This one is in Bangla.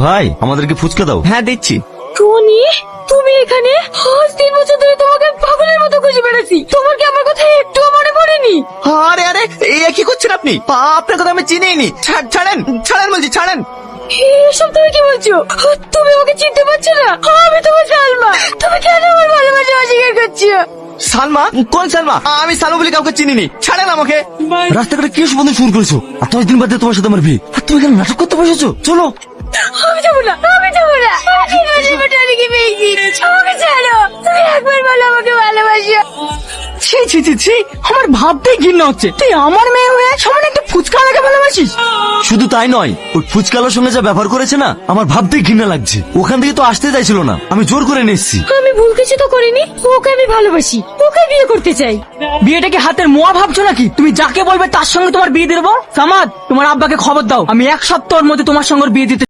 ভাই আমাদেরকে ফুচকা দাও। হ্যাঁ দিচ্ছি। টনি, তুমি এখানে? আজ 3 বছর ধরে তোমাকে পাগলের মতো খুঁজে বেড়াচ্ছি। তোমার কি আমার কথা একটুও মনে পড়েনি? আরে আরে এ কি করছেন আপনি? আপনার কথা আমি চিনিনি। ছাড়েন ছাড়েন বলছি, ছাড়েন। এসব তুমি কি বলছো? তুমি আমাকে চিনতে পারছো না? আমি তোমার সালমা। তুমি কেন আমার ভালোবাসা অস্বীকার করছো? সালমা? কোন সালমা? আমি সালমা বলে কাউকে চিনিনি। ছাড়েন আমাকে। রাস্তাঘাটে কি বন্ধু ফোন করেছো? আর 10 দিন বাদে তোমার সাথে আমার বিয়ে, আর তুমি এখানে নাটক করতে বসেছো? চলো। আমি যাবো না, আমি যাবো না। আমি টনিকে পেয়েছি। আমাকে ছাড়ো। তুমি একবার বলো আমাকে ভালোবাসো। ছি ছি ছি ছি, আমার ভাবতেই ঘৃণা হচ্ছে। তুই আমার মেয়ে হয়ে সামনে একটা ফুচকা আলাকে ভালোবাসিস? শুধু তাই নয়, ওই ফুচকালার সঙ্গে যা ব্যবহার করেছে না, আমার ভাবতেই ঘৃণা লাগছে। ওখান থেকে তো আসতে চাইছিল না, আমি জোর করে নিয়ে এসেছি। আমি ভুল কিছু তো করিনি। ওকে আমি ভালোবাসি, ওকে বিয়ে করতে চাই। বিয়েটাকে হাতের মোয়া ভাবছো নাকি? তুমি যাকে বলবে তার সঙ্গে তোমার বিয়ে দিয়ে দেবো। সামাদ, তোমার আব্বাকে খবর দাও, আমি 1 সপ্তাহের মধ্যে তোমার সঙ্গে ওর বিয়ে দিতে